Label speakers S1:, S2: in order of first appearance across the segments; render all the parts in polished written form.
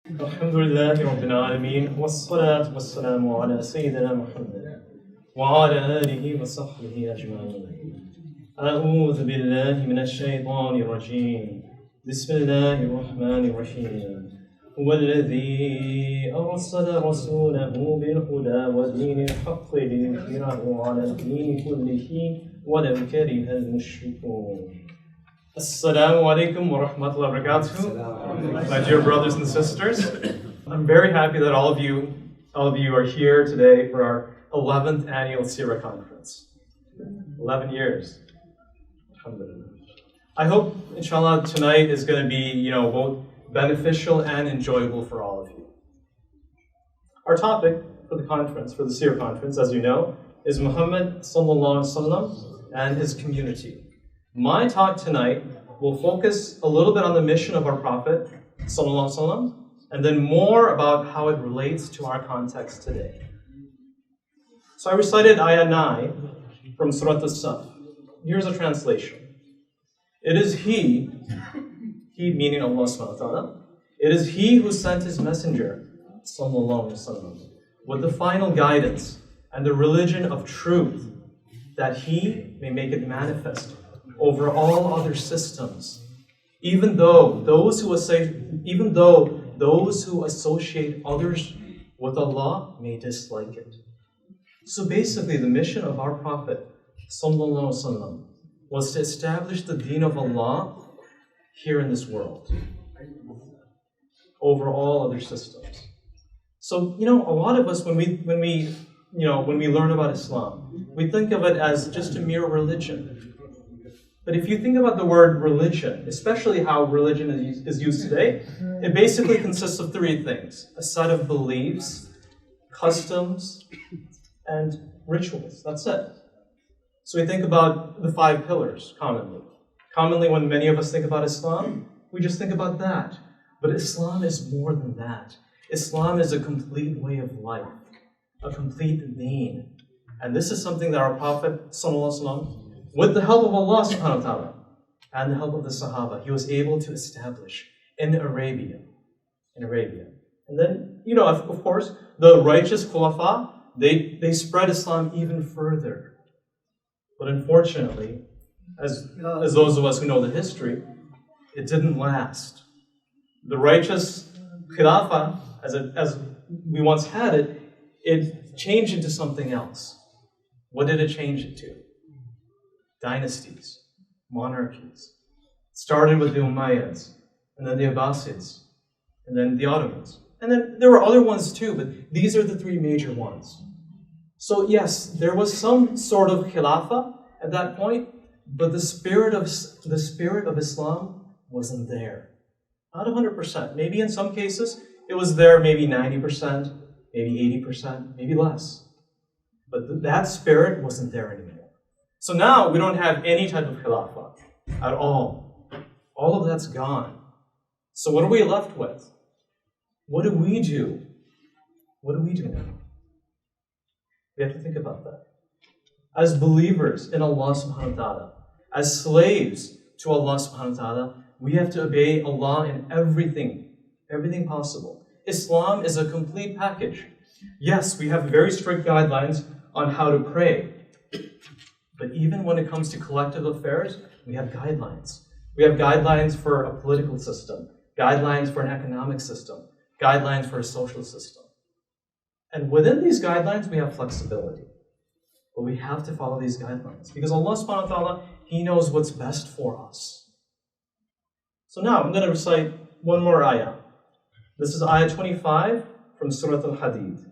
S1: الحمد لله رب العالمين والصلاة والسلام على سيدنا محمد وعلى آله وصحبه أجمعين. أعوذ بالله من الشيطان الرجيم. بسم الله الرحمن الرحيم. هو الذي أرسل رسوله بالهدى ودين الحق ليظهره على الدين كله ولو كره المشركون. Assalamu alaikum wa rahmatullahi wa barakatuh. My dear brothers and sisters, I'm very happy that all of you are here today for our 11th annual Sirah conference. 11 years. Alhamdulillah. I hope, inshallah, tonight is going to be, both beneficial and enjoyable for all of you. Our topic for the conference, for the Sirah conference, as you know, is Muhammad sallallahu alaihi wasallam and his community. My talk tonight will focus a little bit on the mission of our Prophet sallallahu alaihi wasallam, and then more about how it relates to our context today. So I recited Ayah 9 from Surah As-Saf. Here's a translation. It is He meaning Allah subhanahu wa ta'ala, it is He who sent His messenger sallallahu alaihi wasallam with the final guidance and the religion of truth, that He may make it manifest over all other systems, even though those who associate others with Allah may dislike it. So basically, the mission of our Prophet sallallahu alaihi wasallam was to establish the deen of Allah here in this world, over all other systems. So, a lot of us, when we learn about Islam, we think of it as just a mere religion. But if you think about the word religion, especially how religion is used today, it basically consists of three things: a set of beliefs, customs, and rituals. That's it. So we think about the 5 pillars commonly. Commonly, when many of us think about Islam, we just think about that. But Islam is more than that. Islam is a complete way of life, a complete deen. And this is something that our Prophet sallallahu alaihi wasallam, with the help of Allah subhanahu wa ta'ala and the help of the Sahaba, he was able to establish in Arabia. And then, of course, the righteous Khulafa, they spread Islam even further. But unfortunately, as those of us who know the history, it didn't last. The righteous Khilafah, as we once had it, it changed into something else. What did it change it to? Dynasties, monarchies. It started with the Umayyads, and then the Abbasids, and then the Ottomans. And then there were other ones too, but these are the 3 major ones. So yes, there was some sort of Khilafah at that point, but the spirit of Islam wasn't there. Not 100%. Maybe in some cases it was there, maybe 90%, maybe 80%, maybe less. But that spirit wasn't there anymore. So now we don't have any type of khilafah at all. All of that's gone. So what are we left with? What do we do? What do we do now? We have to think about that. As believers in Allah subhanahu wa ta'ala, as slaves to Allah subhanahu wa ta'ala, we have to obey Allah in everything possible. Islam is a complete package. Yes, we have very strict guidelines on how to pray. But even when it comes to collective affairs, we have guidelines. We have guidelines for a political system, guidelines for an economic system, guidelines for a social system. And within these guidelines, we have flexibility. But we have to follow these guidelines because Allah subhanahu wa ta'ala, He knows what's best for us. So now I'm going to recite one more ayah. This is ayah 25 from Surah Al-Hadid.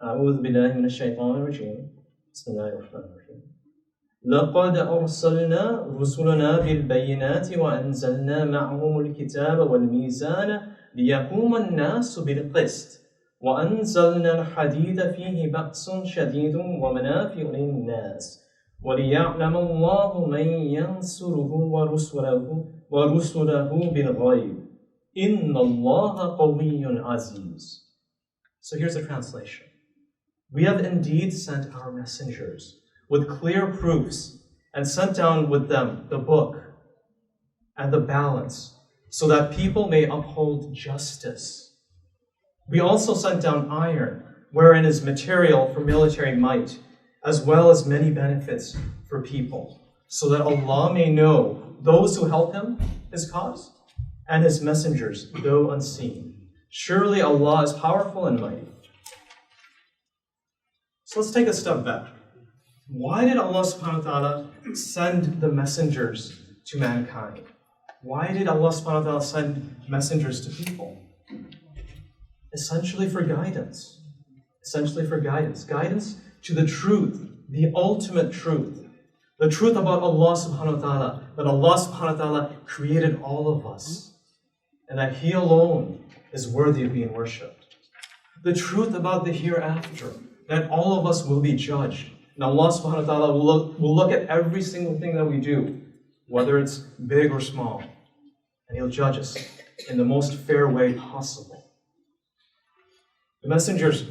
S1: أعوذ بالله من الشيطان الرجيم. بسم الله الرحمن الرحيم. لقد أرسلنا رسلنا بالبينات وأنزلنا معهم الكتاب والميزان ليقوم الناس بالقسط وأنزلنا الحديد فيه بأس شديد ومنافع للناس وليعلم الله من ينصره ورسله بالغيب إن الله قوي عزيز. So here's a translation. We have indeed sent our messengers with clear proofs and sent down with them the book and the balance so that people may uphold justice We also sent down iron, wherein is material for military might, as well as many benefits for people, so that Allah may know those who help him, his cause, and his messengers, though unseen. Surely Allah is powerful and mighty. So let's take a step back. Why did Allah subhanahu wa ta'ala send the messengers to mankind? Why did Allah subhanahu wa ta'ala send messengers to people? Essentially for guidance. Essentially for guidance. Guidance to the truth, the ultimate truth. The truth about Allah subhanahu wa ta'ala, that Allah subhanahu wa ta'ala created all of us, and that He alone is worthy of being worshipped. The truth about the hereafter, that all of us will be judged. And Allah subhanahu wa ta'ala will look at every single thing that we do, whether it's big or small, and He'll judge us in the most fair way possible. The messengers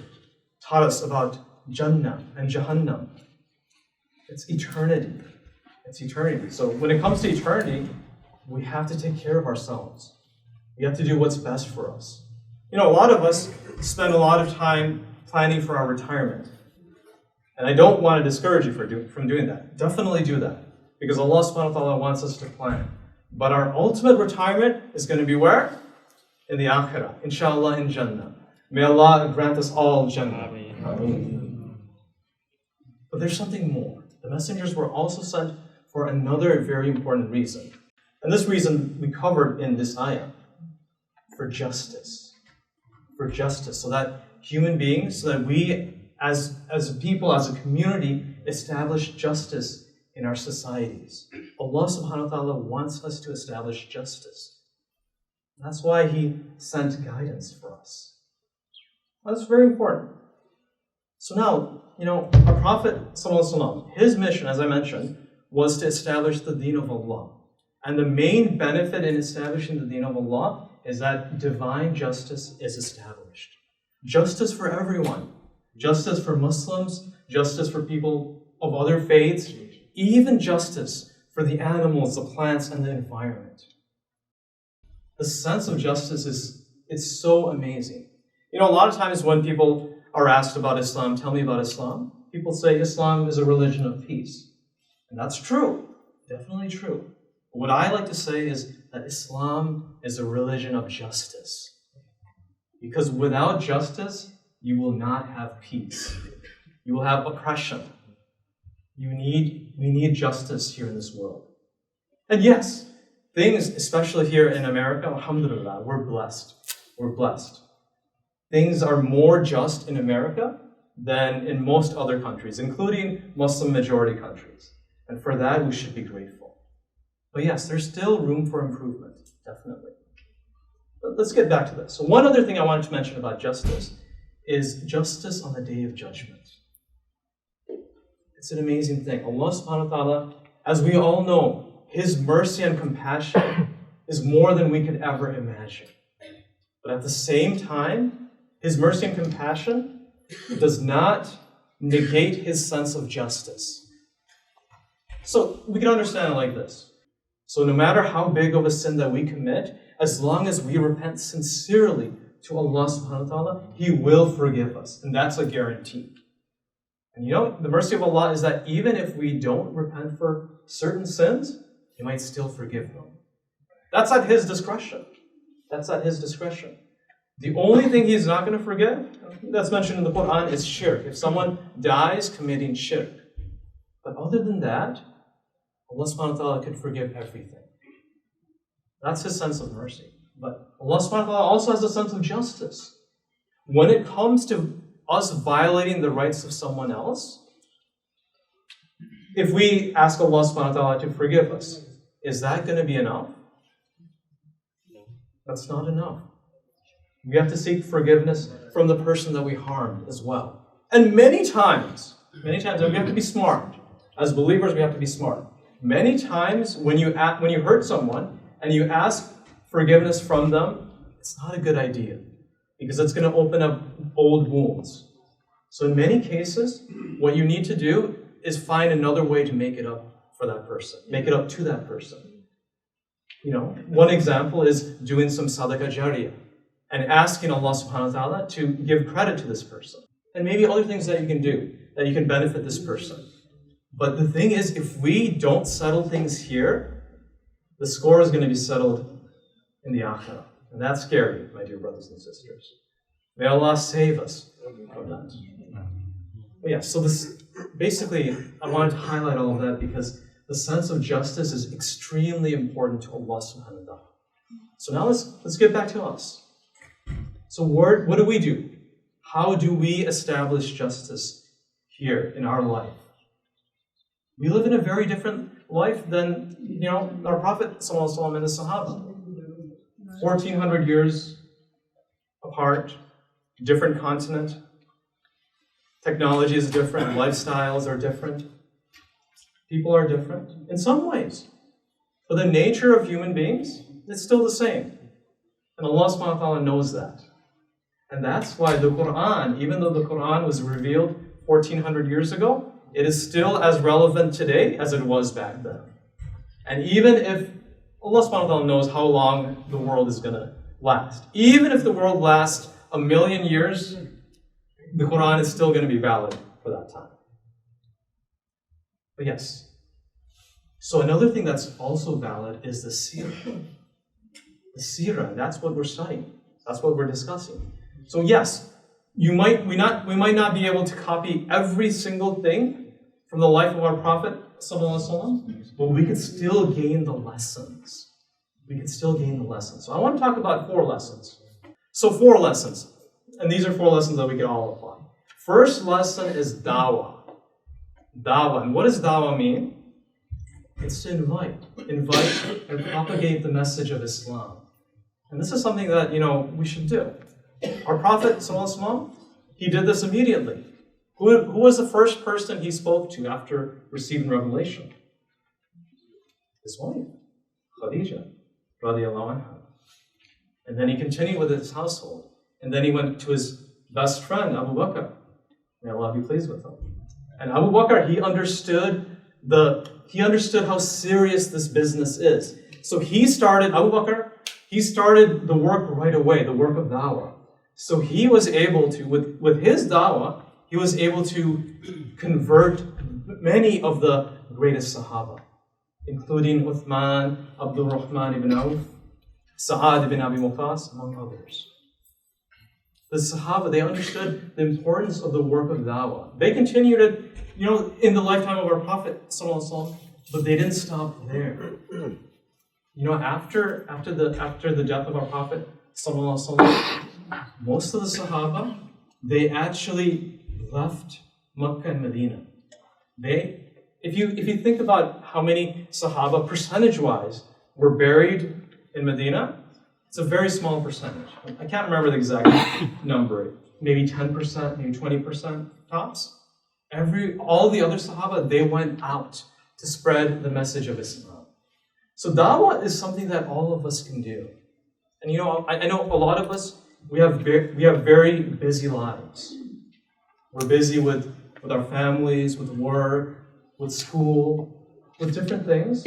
S1: taught us about Jannah and Jahannam. It's eternity. It's eternity. So when it comes to eternity, we have to take care of ourselves. We have to do what's best for us. You know, a lot of us spend a lot of time planning for our retirement. And I don't want to discourage you from doing that. Definitely do that. Because Allah subhanahu wa ta'ala wants us to plan. But our ultimate retirement is going to be where? In the akhirah. Inshallah, in Jannah. May Allah grant us all Jannah. Ameen. But there's something more. The messengers were also sent for another very important reason. And this reason we covered in this ayah. For justice. For justice. So that human beings, so that we as a people, as a community, establish justice in our societies. Allah subhanahu wa ta'ala wants us to establish justice. That's why He sent guidance for us. That's very important. So now, our Prophet ﷺ, his mission, as I mentioned, was to establish the deen of Allah. And the main benefit in establishing the deen of Allah is that divine justice is established. Justice for everyone. Justice for Muslims, justice for people of other faiths, even justice for the animals, the plants, and the environment. The sense of justice is so amazing. A lot of times when people are asked about Islam, tell me about Islam, people say Islam is a religion of peace. And that's true, definitely true. But what I like to say is that Islam is a religion of justice. Because without justice, you will not have peace. You will have oppression. We need justice here in this world. And yes, things, especially here in America, alhamdulillah, we're blessed. We're blessed. Things are more just in America than in most other countries, including Muslim majority countries. And for that, we should be grateful. But yes, there's still room for improvement, definitely. But let's get back to this. So one other thing I wanted to mention about justice is justice on the Day of Judgment. It's an amazing thing. Allah subhanahu wa ta'ala, as we all know, His mercy and compassion is more than we could ever imagine. But at the same time, His mercy and compassion does not negate His sense of justice. So we can understand it like this. So no matter how big of a sin that we commit, as long as we repent sincerely to Allah subhanahu wa ta'ala, He will forgive us. And that's a guarantee. And the mercy of Allah is that even if we don't repent for certain sins, He might still forgive them. That's at His discretion. That's at His discretion. The only thing He's not going to forgive, that's mentioned in the Quran, is shirk. If someone dies committing shirk. But other than that, Allah subhanahu wa ta'ala could forgive everything. That's His sense of mercy. But Allah subhanahu wa ta'ala also has a sense of justice. When it comes to us violating the rights of someone else, if we ask Allah subhanahu wa ta'ala to forgive us, is that going to be enough? That's not enough. We have to seek forgiveness from the person that we harmed as well. And many times, and we have to be smart. As believers, we have to be smart. Many times when you hurt someone and you ask forgiveness from them, it's not a good idea because it's going to open up old wounds. So in many cases, what you need to do is find another way to make it up for that person, make it up to that person. One example is doing some sadaqah jariyah. and asking Allah subhanahu wa ta'ala to give credit to this person. And maybe other things that you can do, that you can benefit this person. But the thing is, if we don't settle things here, the score is going to be settled in the akhirah. And that's scary, my dear brothers and sisters. May Allah save us from that. But yeah, so this, basically, I wanted to highlight all of that because the sense of justice is extremely important to Allah subhanahu wa ta'ala. So now let's get back to us. So what do we do? How do we establish justice here in our life? We live in a very different life than, our Prophet ﷺ and the Sahaba. 1,400 years apart, different continent. Technology is different, lifestyles are different. People are different in some ways. But the nature of human beings is still the same. And Allah subhanahu wa ta'ala knows that. And that's why the Quran, even though the Quran was revealed 1,400 years ago, it is still as relevant today as it was back then. And even if Allah subhanahu wa ta'ala knows how long the world is going to last, even if the world lasts 1,000,000 years, the Quran is still going to be valid for that time. But yes. So another thing that's also valid is the Sirah. The Sirah, that's what we're studying. That's what we're discussing. So yes, we might not be able to copy every single thing from the life of our Prophet ﷺ, but we could still gain the lessons. We could still gain the lessons. So I want to talk about 4 lessons. So 4 lessons. And these are 4 lessons that we can all apply. First lesson is dawah. Dawah. And what does dawah mean? It's to invite and propagate the message of Islam. And this is something that, we should do. Our Prophet ﷺ, he did this immediately. Who was the first person he spoke to after receiving revelation? His wife, Khadija, radiallahu anha. And then he continued with his household. And then he went to his best friend, Abu Bakr. May Allah be pleased with him. And Abu Bakr, he understood how serious this business is. So Abu Bakr, he started the work right away, the work of dawah. So he was able to, with his dawah, he was able to convert many of the greatest Sahaba, including Uthman, Abdul Rahman ibn Auf, Sa'ad ibn Abi Waqqas, among others. The Sahaba, they understood the importance of the work of dawah. They continued it, in the lifetime of our Prophet ﷺ, but they didn't stop there. After the death of our Prophet ﷺ, most of the Sahaba, they actually left Mecca and Medina. If you think about how many Sahaba, percentage-wise, were buried in Medina, it's a very small percentage. I can't remember the exact number. Maybe 10%, maybe 20% tops. All the other Sahaba, they went out to spread the message of Islam. So dawah is something that all of us can do. And I know a lot of us, we have very busy lives. We're busy with our families, with work, with school, with different things.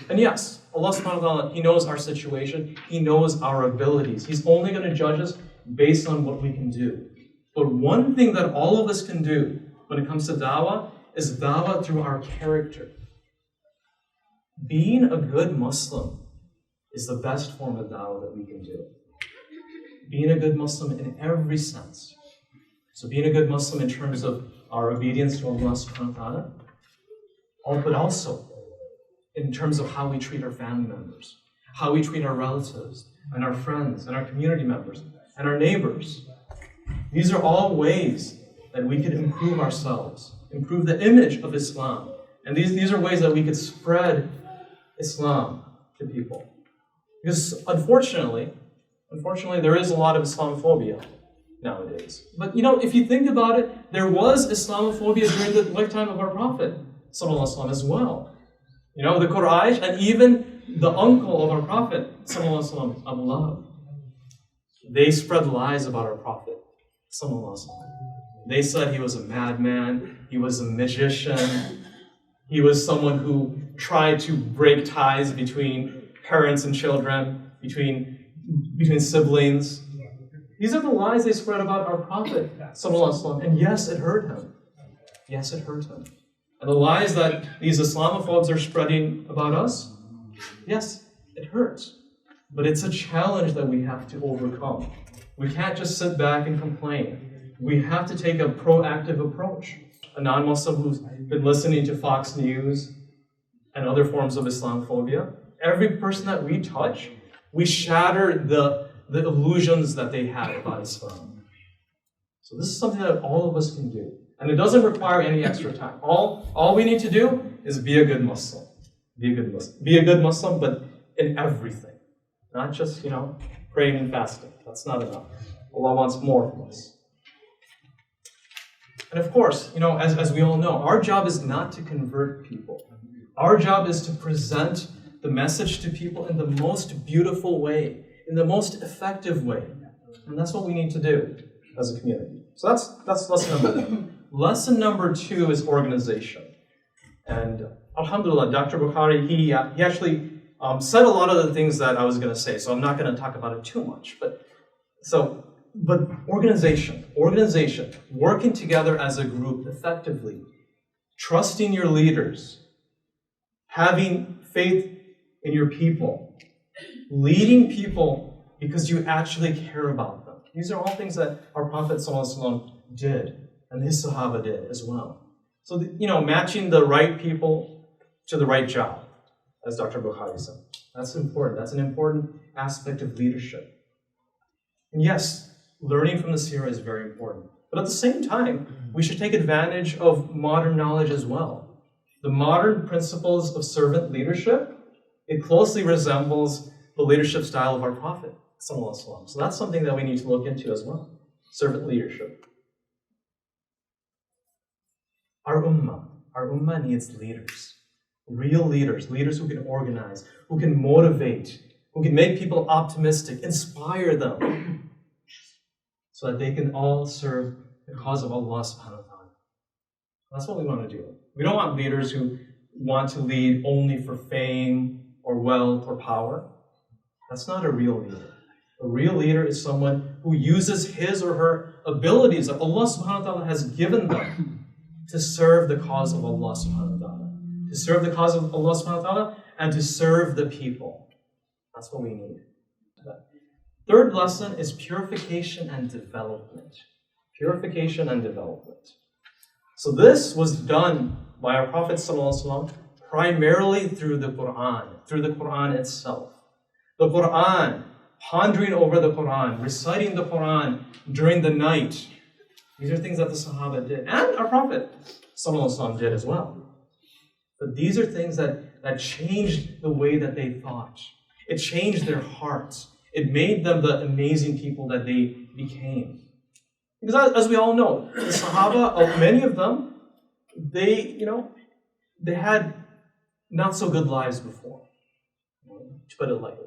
S1: And yes, Allah subhanahu wa ta'ala, He knows our situation. He knows our abilities. He's only going to judge us based on what we can do. But one thing that all of us can do when it comes to dawah is dawah through our character. Being a good Muslim is the best form of dawah that we can do. Being a good Muslim in every sense. So being a good Muslim in terms of our obedience to Allah subhanahu wa ta'ala, but also in terms of how we treat our family members, how we treat our relatives, and our friends, and our community members, and our neighbors. These are all ways that we can improve ourselves, improve the image of Islam. And these are ways that we could spread Islam to people. Because unfortunately, there is a lot of Islamophobia nowadays. But if you think about it, there was Islamophobia during the lifetime of our Prophet ﷺ as well. The Quraysh and even the uncle of our Prophet ﷺ, Abu Lahab, they spread lies about our Prophet ﷺ. They said he was a madman, he was a magician, he was someone who tried to break ties between parents and children, between siblings. These are the lies they spread about our Prophet, sallallahu alaihi wasallam. And yes, it hurt him. Yes, it hurt him. And the lies that these Islamophobes are spreading about us, yes, it hurts. But it's a challenge that we have to overcome. We can't just sit back and complain. We have to take a proactive approach. A non-Muslim who's been listening to Fox News and other forms of Islamophobia, every person that we touch, we shatter the illusions that they had about Islam. So this is something that all of us can do. And it doesn't require any extra time. All we need to do is be a good Muslim. Be a good Muslim. Be a good Muslim, but in everything. Not just, praying and fasting. That's not enough. Allah wants more from us. And of course, as we all know, our job is not to convert people. Our job is to present the message to people in the most beautiful way, in the most effective way. And that's what we need to do as a community. So that's lesson number 1. Lesson number 2 is organization. And alhamdulillah, Dr. Bukhari, he actually said a lot of the things that I was going to say, so I'm not going to talk about it too much. But organization, working together as a group effectively, trusting your leaders, having faith in your people, leading people because you actually care about them. These are all things that our Prophet ﷺ did, and his Sahaba did as well. So, matching the right people to the right job, as Dr. Bukhari said. That's important. That's an important aspect of leadership. And yes, learning from the Sirah is very important. But at the same time, we should take advantage of modern knowledge as well. The modern principles of servant leadership, it closely resembles the leadership style of our Prophet. So that's something that we need to look into as well. Servant leadership. Our ummah needs leaders. Real leaders who can organize, who can motivate, who can make people optimistic, inspire them, so that they can all serve the cause of Allah subhanahu wa ta'ala. That's what we want to do. We don't want leaders who want to lead only for fame or wealth or power. That's not a real leader. A real leader is someone who uses his or her abilities that Allah subhanahu wa ta'ala has given them to serve the cause of Allah subhanahu wa ta'ala. To serve the cause of Allah subhanahu wa ta'ala and to serve the people. That's what we need. Third lesson is purification and development. Purification and development. So this was done by our Prophet ﷺ primarily through the Quran itself. The Quran, pondering over the Quran, reciting the Quran during the night. These are things that the Sahaba did. And our Prophet ﷺ did as well. But these are things that changed the way that they thought. It changed their hearts. It made them the amazing people that they became. Because as we all know, the Sahaba, many of them, they had not so good lives before, to put it lightly.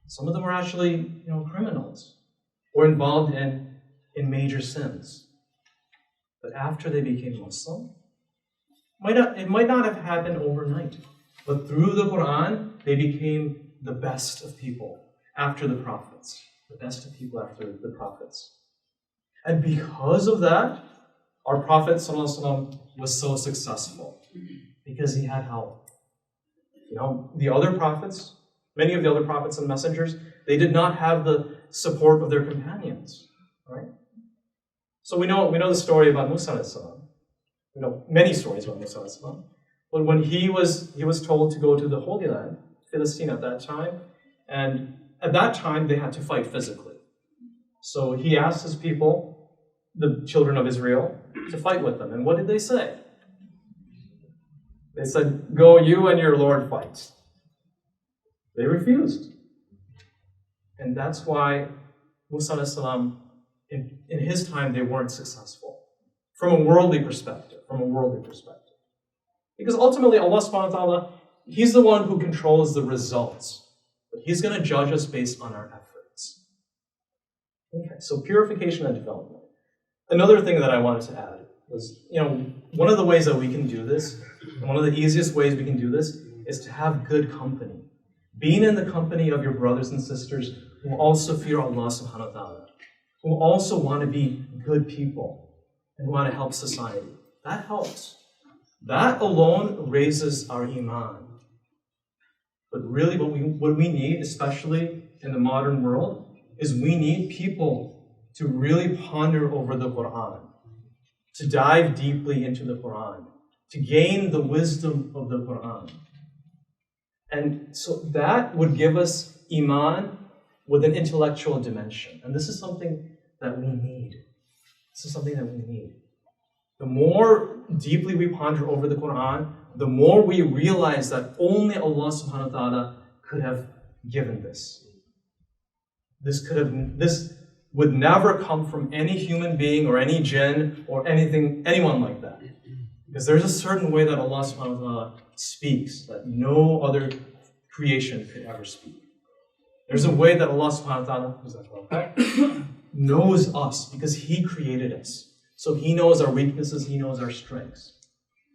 S1: Some of them were actually, criminals or involved in major sins. But after they became Muslim, it might not have happened overnight, but through the Quran, they became the best of people after the prophets. The best of people after the prophets. And because of that, our Prophet ﷺ was so successful. Because he had help. The other prophets, many of the other prophets and messengers, they did not have the support of their companions. Right? So we know the story about Musa alayhi salam. We know many stories about Musa alayhi salam. But when he was told to go to the Holy Land, Philistine at that time, and at that time they had to fight physically. So he asked his people, the children of Israel, to fight with them. And what did they say? They said, "Go, you and your Lord fight." They refused. And that's why Musa alayhi salam, in his time, they weren't successful. From a worldly perspective. Because ultimately, Allah subhanahu wa ta'ala, He's the one who controls the results. But He's going to judge us based on our efforts. Okay, so purification and development. Another thing that I wanted to add was, one of the ways that we can do this, and one of the easiest ways we can do this, is to have good company. Being in the company of your brothers and sisters who also fear Allah subhanahu wa ta'ala, who also want to be good people and want to help society. That helps. That alone raises our iman. But really what we need, especially in the modern world, is we need people to really ponder over the Quran, to dive deeply into the Quran, to gain the wisdom of the Quran. And so that would give us iman with an intellectual dimension. And this is something that we need. This is something that we need. The more deeply we ponder over the Quran, the more we realize that only Allah subhanahu wa ta'ala could have given this. This would never come from any human being or any jinn or anyone like that. Because there's a certain way that Allah subhanahu wa ta'ala speaks that no other creation could ever speak. There's a way that Allah subhanahu wa ta'ala knows us because He created us. So He knows our weaknesses, He knows our strengths.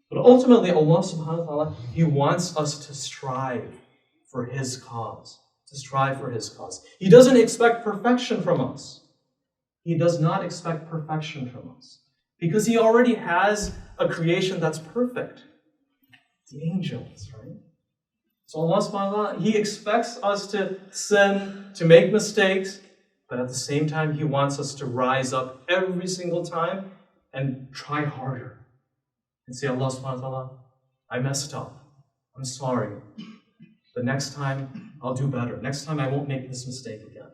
S1: But ultimately, Allah subhanahu wa ta'ala, He wants us to strive for His cause. To strive for His cause. He doesn't expect perfection from us. He does not expect perfection from us. Because He already has a creation that's perfect. The angels, right? So Allah subhanahu wa ta'ala, He expects us to sin, to make mistakes, but at the same time, He wants us to rise up every single time and try harder. And say, Allah subhanahu wa ta'ala, I messed up. I'm sorry. But next time, I'll do better. Next time, I won't make this mistake again.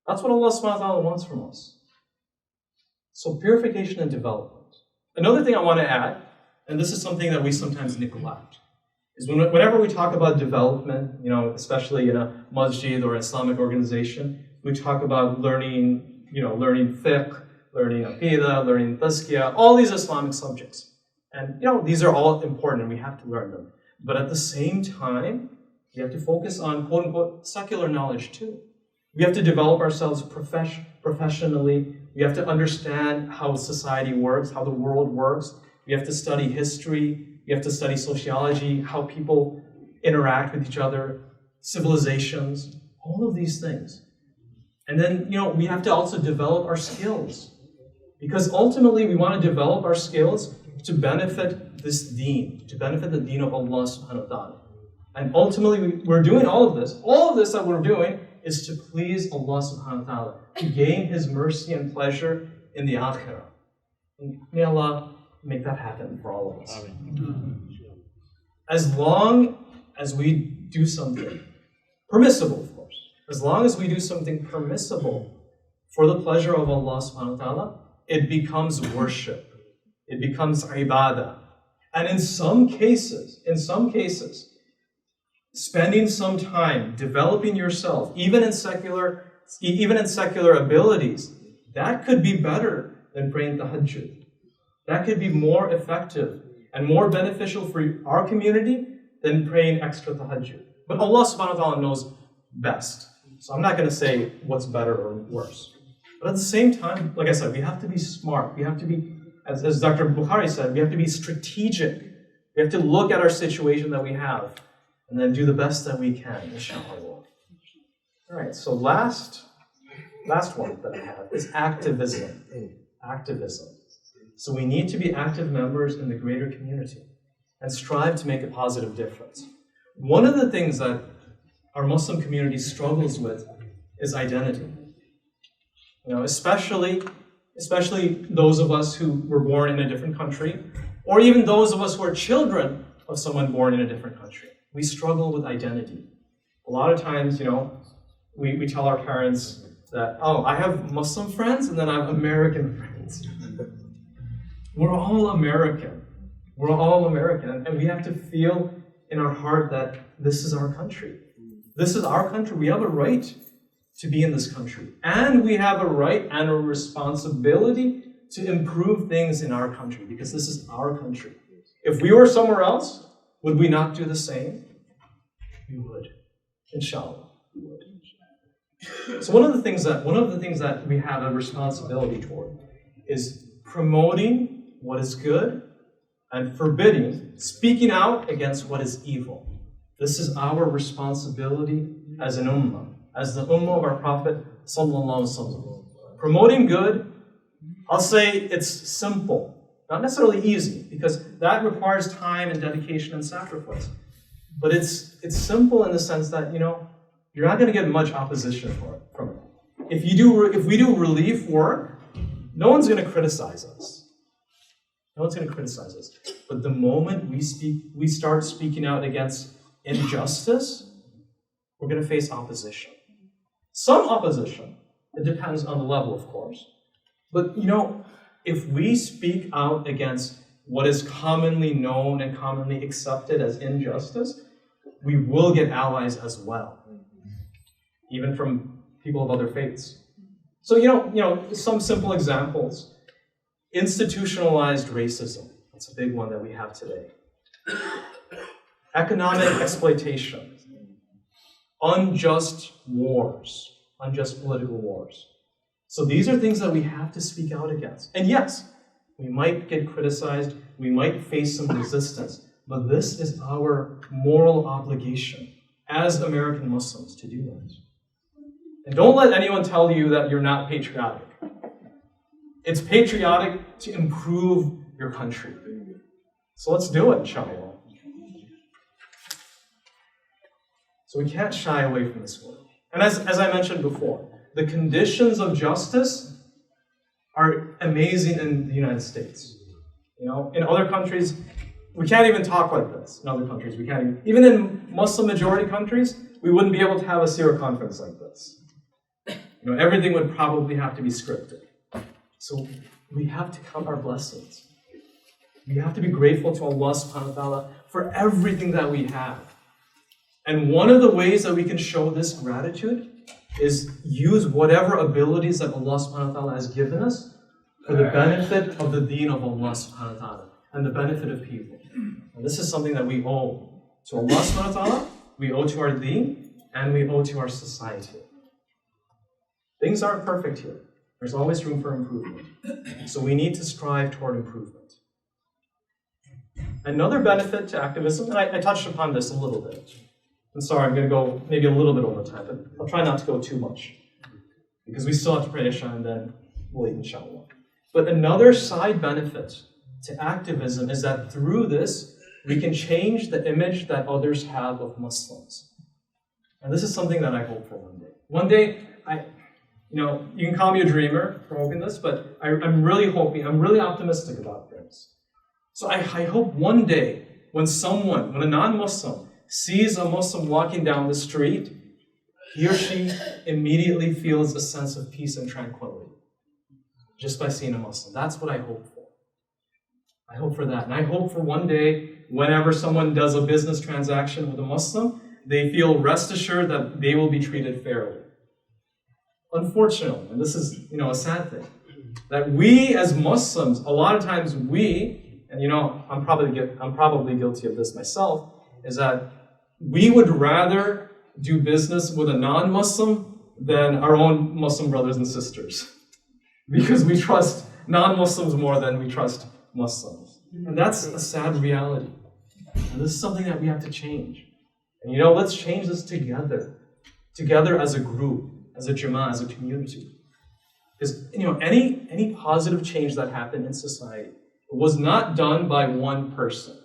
S1: That's what Allah subhanahu wa ta'ala wants from us. So purification and development. Another thing I want to add, and this is something that we sometimes neglect, is whenever we talk about development, especially in a masjid or Islamic organization, we talk about learning fiqh, learning aqidah, learning tazkiyah, all these Islamic subjects. And these are all important and we have to learn them. But at the same time, we have to focus on quote-unquote secular knowledge too. We have to develop ourselves professionally. We have to understand how society works, how the world works. We have to study history. We have to study sociology, how people interact with each other, civilizations, all of these things. And then, we have to also develop our skills. Because ultimately, we want to develop our skills to benefit this deen, to benefit the deen of Allah subhanahu wa ta'ala. And ultimately, we're doing all of this. All of this that we're doing is to please Allah subhanahu wa ta'ala, to gain His mercy and pleasure in the akhirah. And may Allah make that happen for all of us. As long as we do something permissible, of course, as long as we do something permissible for the pleasure of Allah subhanahu wa ta'ala, it becomes worship. It becomes ibadah. And in some cases, spending some time developing yourself, even in secular abilities, that could be better than praying tahajjud. That could be more effective and more beneficial for our community than praying extra tahajjud. But Allah subhanahu wa ta'ala knows best. So I'm not going to say what's better or worse. But at the same time, like I said, we have to be smart. We have to be, as Dr. Bukhari said, we have to be strategic. We have to look at our situation that we have and then do the best that we can, inshallah. All right, so last one that I have is activism. Activism. So we need to be active members in the greater community and strive to make a positive difference. One of the things that our Muslim community struggles with is identity. Especially those of us who were born in a different country, or even those of us who are children of someone born in a different country. We struggle with identity. A lot of times, we tell our parents that, I have Muslim friends and then I have American friends. We're all American. We're all American. And we have to feel in our heart that this is our country. This is our country. We have a right to be in this country. And we have a right and a responsibility to improve things in our country because this is our country. If we were somewhere else, would we not do the same? We would. Inshallah, we would. So one of the things that we have a responsibility toward is promoting what is good and speaking out against what is evil. This is our responsibility as an ummah, as the ummah of our Prophet sallallahu alaihi wasallam. Promoting good, I'll say it's simple. Not necessarily easy, because that requires time and dedication and sacrifice. But it's simple in the sense that, you're not going to get much opposition from it. If we do relief work, no one's going to criticize us. No one's going to criticize us. But the moment we start speaking out against injustice, we're going to face opposition. Some opposition. It depends on the level, of course. But, if we speak out against what is commonly known and commonly accepted as injustice, we will get allies as well, even from people of other faiths. So, some simple examples. Institutionalized racism. That's a big one that we have today. Economic exploitation. Unjust wars. Unjust political wars. So these are things that we have to speak out against. And yes, we might get criticized, we might face some resistance, but this is our moral obligation as American Muslims to do that. And don't let anyone tell you that you're not patriotic. It's patriotic to improve your country. So let's do it, inshallah. So we can't shy away from this work. And as I mentioned before, the conditions of justice are amazing in the United States. In other countries, we can't even talk like this. In other countries, we can't even in Muslim majority countries, we wouldn't be able to have a Sirah conference like this. Everything would probably have to be scripted. So we have to count our blessings. We have to be grateful to Allah subhanahu wa ta'ala for everything that we have. And one of the ways that we can show this gratitude is use whatever abilities that Allah subhanahu wa ta'ala has given us for the benefit of the deen of Allah subhanahu wa ta'ala and the benefit of people. And this is something that we owe to Allah subhanahu wa ta'ala, we owe to our deen, and we owe to our society. Things aren't perfect here. There's always room for improvement. So we need to strive toward improvement. Another benefit to activism, and I touched upon this a little bit. I'm sorry, I'm going to go maybe a little bit over time, but I'll try not to go too much. Because we still have to pray Isha and then we'll eat inshallah. But another side benefit to activism is that through this, we can change the image that others have of Muslims. And this is something that I hope for one day. One day, you can call me a dreamer for hoping this, but I'm really optimistic about things. So I hope one day, when a non-Muslim sees a Muslim walking down the street, he or she immediately feels a sense of peace and tranquility just by seeing a Muslim. That's what I hope for. I hope for that. And I hope for one day, whenever someone does a business transaction with a Muslim, they feel rest assured that they will be treated fairly. Unfortunately, and this is, a sad thing, that we as Muslims, a lot of times and I'm probably guilty of this myself, is that we would rather do business with a non-Muslim than our own Muslim brothers and sisters. Because we trust non-Muslims more than we trust Muslims. And that's a sad reality. And this is something that we have to change. And let's change this together. Together as a group, as a jama'ah, as a community. Because any positive change that happened in society was not done by one person.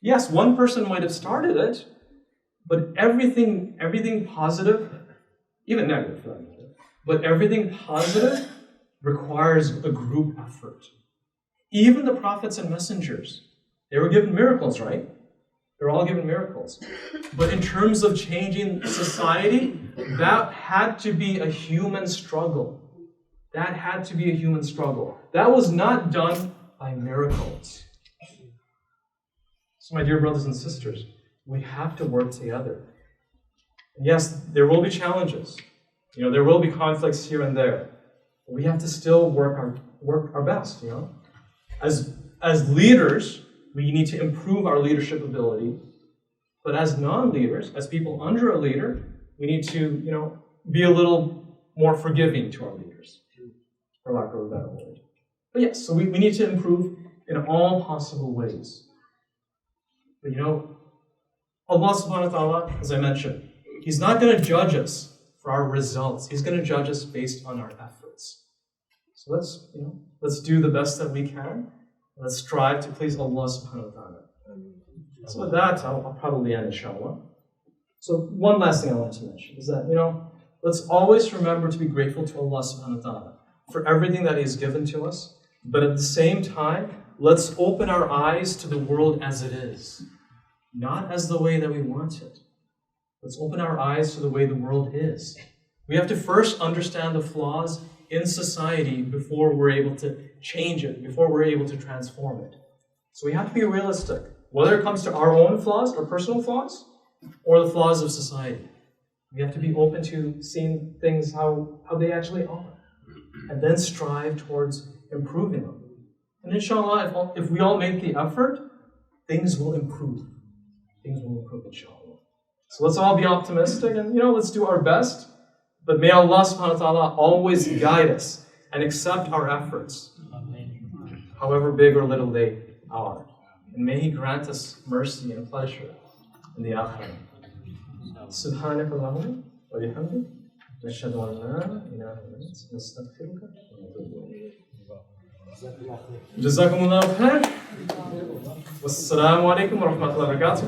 S1: Yes, one person might have started it, but everything positive, even negative for that matter, but everything positive requires a group effort. Even the prophets and messengers, they were given miracles, right? They're all given miracles. But in terms of changing society, that had to be a human struggle. That had to be a human struggle. That was not done by miracles. So my dear brothers and sisters, we have to work together. And yes, there will be challenges. There will be conflicts here and there. But we have to still work our best, As leaders, we need to improve our leadership ability. But as non-leaders, as people under a leader, we need to, be a little more forgiving to our leaders, for lack of a better word. But yes, so we need to improve in all possible ways. But Allah subhanahu wa ta'ala, as I mentioned, He's not going to judge us for our results. He's going to judge us based on our efforts. So let's do the best that we can. Let's strive to please Allah subhanahu wa ta'ala. So with that, I'll probably end, inshallah. So one last thing I wanted to mention is that, let's always remember to be grateful to Allah subhanahu wa ta'ala for everything that He has given to us. But at the same time, let's open our eyes to the world as it is, not as the way that we want it. Let's open our eyes to the way the world is. We have to first understand the flaws in society before we're able to change it, before we're able to transform it. So we have to be realistic, whether it comes to our own flaws, our personal flaws, or the flaws of society. We have to be open to seeing things how they actually are, and then strive towards improving them. And inshallah, if we all make the effort, things will improve. Things will improve, inshallah. So let's all be optimistic and, let's do our best. But may Allah subhanahu wa ta'ala always guide us and accept our efforts, however big or little they are. And may He grant us mercy and pleasure in the akhirah. سبحانك اللهم وبحمدك نشهد أن لا إله إلا أنت نستغفرك ونتوب إليك. جزاكم الله خير والسلام عليكم ورحمة الله وبركاته.